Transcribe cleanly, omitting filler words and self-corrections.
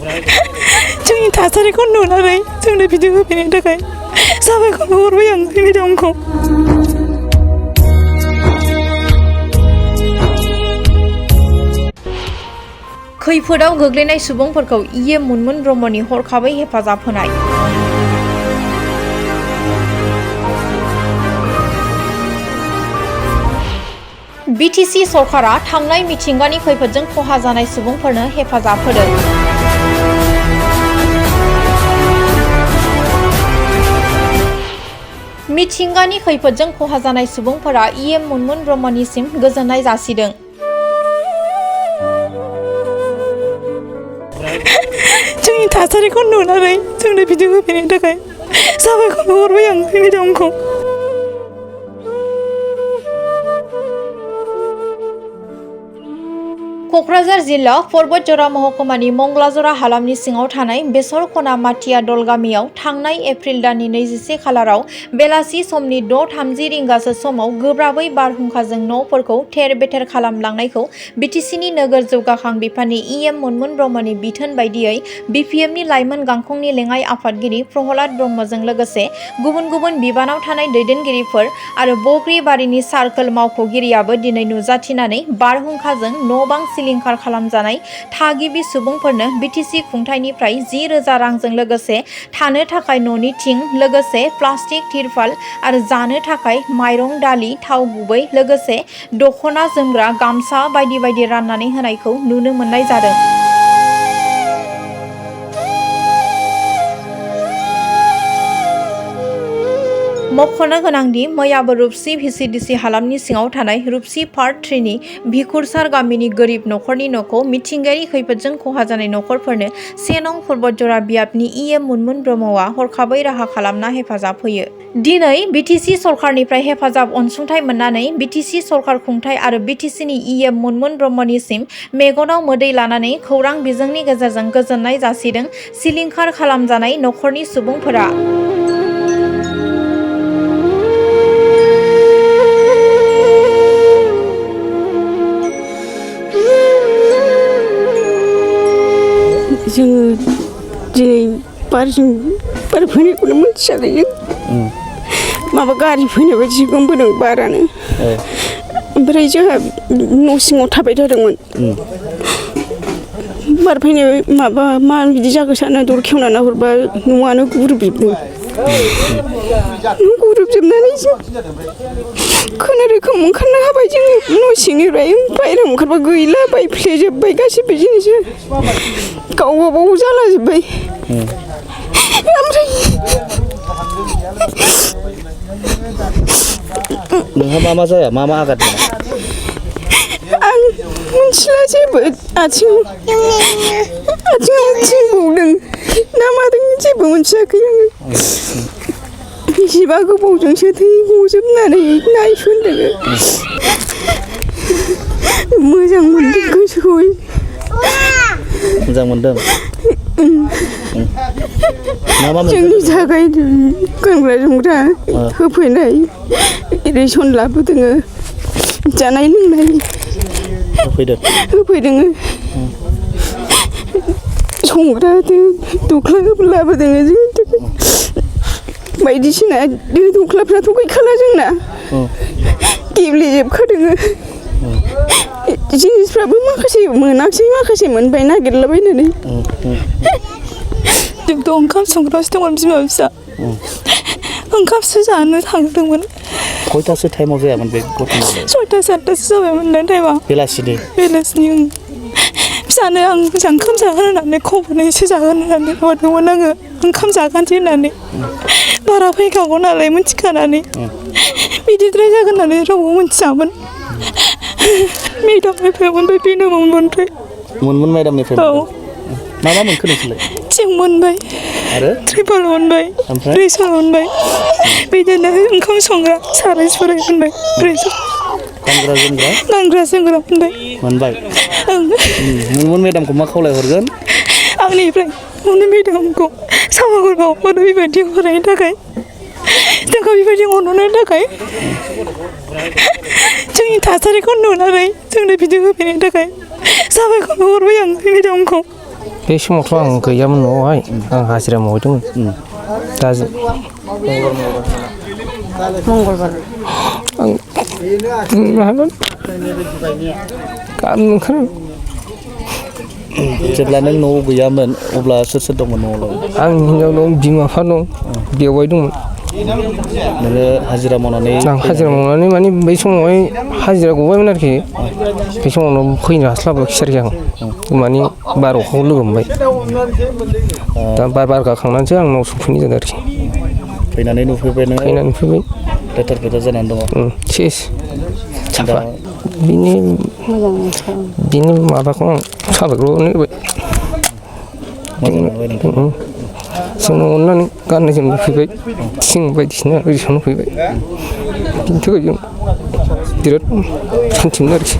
जोंनि थासारिखौ नुनानै जोंनो भिडिअ होफैनायनि थाखाय साबायखर बावहरबाय आं मेडामखौ। खैफोदाव गोग्लैनाय सुबुंफोरखौ मुनमुन ब्रह्मनि हरखाबै हेफाजाब होनाय। बिटिसि सरकारा थांनाय मिथिंगानि खैफोदजों खहा जानाय सुबुंफोरनो हेफाजाब होदों। मिथिंगानि खैफोदजों खहा जानाय सुबुंफोरा मुनमुन ब्रह्मनिसिम गोजोननाय जासिदों। जोंनि थासारिखौ नुनानै जोंनो भिडिअ होफैनायनि थाखाय साबायखर बावहरबाय आं मेडामखौ। क'क्राझार जिल्ला पर्बतजरा महकुमानि मंगलाजरा हालामनि सिङाव थानाय बेसर खना माथिया दल गामियाव थांनाय एप्रिल दाननि 24 खालाराव बेलासि समनि 6:30 रिंगासो समाव गोब्राबै बारहुंखाजों न'फोरखौ थेर-बेथेर खालामलांनायखौ बिटिसिनि नोगोर जौगाखां बिफाननि मुनमुन ब्रह्मनि बिथोन बायदियै बिपिएमनि लाइमोन गांखंनि लेङाइ आफादगिरि प्रहलाद ब्रह्मजों लोगोसे गुबुन गुबुन बिबानाव थानाय दैदेनगिरिफोर आरो बग्रिबारिनि सार्कोल मावख'गिरियाबो दिनै नुजाथिनानै बारहुंखाजों न'-बां सिलिंखार खालामजानाय थागिबि सुबुंफोरनो बिटिसि खुंथायनिफ्राय 10,000 रांजों लोगोसे थानो थाखाय न'नि थिं लोगोसे प्लास्टिक तिरपाल आरो जानो थाखाय माइरं दालि थाव गुबै लोगोसे दख'ना जोमग्रा गामसा बायदि बायदि राननानै होनायखौ नुनो मोननाय जादों। मख'नो गोनांदि मैयाबो रुपसि भिसिडिसि हालामनि सिङाव थानाय रुपसि पार्ट 3 नि भिखुरसार गामिनि गोरिब न'खरनि न'खौ मिथिंगायारि खैफोदजों खहा जानाय न'खरफोरनो 1 नं पर्बतजरा बियाबनि मुनमुन ब्रह्मआ हरखाबै राहा खालामना हेफाजाब होयो। दिनै बिटिसि सरकारनिफ्राय हेफाजाब अनसुंथाइ मोननानै बिटिसि सरकार खुंथाय आरो बिटिसिनि मुनमुन ब्रह्मनिसिम मेगनाव मोदै लानानै खौरां बिजोंनि गेजेरजों गोजोननाय जासिदों सिलिंखार खालामजानाय न'खरनि सुबुंफोरा। जोङो दिनै बार फैनायखौनो मिथियाखै जों माबा गारि फैनाय बायदि गोमबोदों बारानो ओमफ्राय जोंहा न' सिङाव थाबाय थादोंमोन बार फैनाय माबा मा बिदि जागो साना दर खेवना नाहरबा न'आनो गुरुबजोबदों गुरुबजोबनानै खुनुरुखुम ओंखारनो हाबाय जोङो न' सिंनिफ्राय बायहेरायाव ओंखारबा गैला बायफ्लेजोब्बाय गासिबो जिनिसा गाव गावबाव जालाजोब्बाय ओमफ्राय नोंहा मा जाया मा आघात मोना आं मिथिला जेबो आथिङाव थिं बौदों ना मादों जेबो मिथियाखै आङो जिबा गोबावजोंसो थै गजोबनानै नायसनदों मोजां मोनदों गोसोखौ मोजां मोनदों जोंनि थाखाय गानग्रा जोमग्रा होफैनाय रेसन लाबोदों जानाय लोंनाय होफैदों संग्रा दख्ला लाबोदों जोंनि थाखाय बायदिसिना दो दख्लाफ्राथ' गैखाला जोंना गेब्लेजोबखादों जिनिसफ्राबो माखासे मोनाखिसै माखासे मोनबाय नागिरलाबायनानै जोंथ' ओंखाम संग्रासो दंमोन बिमा फिसा ओंखामसो जानो थांदोंमोन। खयथासो टाइमाव जायामोन बे घटनाया? 6ता 7तासो जाबायमोन ना टाइमा बेलासिनि फिसानो आं ओंखाम जागोन होननानै खबरनैसो जागोन होननानै हरदोंमोन आङो ओंखाम जागानोसै होननानै बारा फैखागौ नालाय मिथिखानानै बिदिद्राय जागोन होननानै रावबो मिथियामोन मेडामनिफ्राय मोनबाय बेनो मोनबाय मोनमोन मेडामनिफ्राय औ मा मोनखो नोंसोरलाय? थिं मोनबाय आरो ट्रिपाल मोनबाय रेसन मोनबाय बिदिनो ओंखाम संग्रा साराय सुराय मोनबाय गानग्रा जोमग्रा मोनबाय मोनमोन मेडामखौ मा खावलायहरगोन? आंनिफ्राय मोनमोन मेडामखौ साबायखर बावहरो बेबायदि हरनायनि थाखाय जोंखौ बेबायदि अननायनि थाखाय जोंनि थासारिखौ नुनानै जोंनो भिडिअ होफैनायनि थाखाय साबायखर बावहरबाय आं मेडामखौ। बे समावथ' आं गैयामोन न'आवहाय आं हाजिरा मावहैदोंमोन दा मंगलबार आं गाबोन ओंखारो जेब्ला नों न'आव गैयामोन अब्ला सोर सोर दंमोन न'आवलाय आंनि हिनजाव दं बिमा बिफा दं बेवाइ दंमोन नोङो हाजिरा मावनानै आं हाजिरा मावनानै माने बै समावहाय हाजिरा गबायमोन आरोखि बे समावनो फैनो हास्लाबाखिसै आरोखि आं माने बार अखाखौ लोगो मोनबाय दा बार गाखांनानैसो आं न'आव सफैनाय जादों आरोखि फैनानै नुफैबाय नोङो फैनानै नुफैबाय लेथेर फेथेर जानानै दङ सेस साफा बिनि माबाखौ आं साबायखर होबाय जोंनो अननानै गाननाय जोमनाय फैबाय थिं बायदिसिना ओरैसावनो फैबाय बिनि थाखाय जों बिराद सान्थि मोनो आरोखि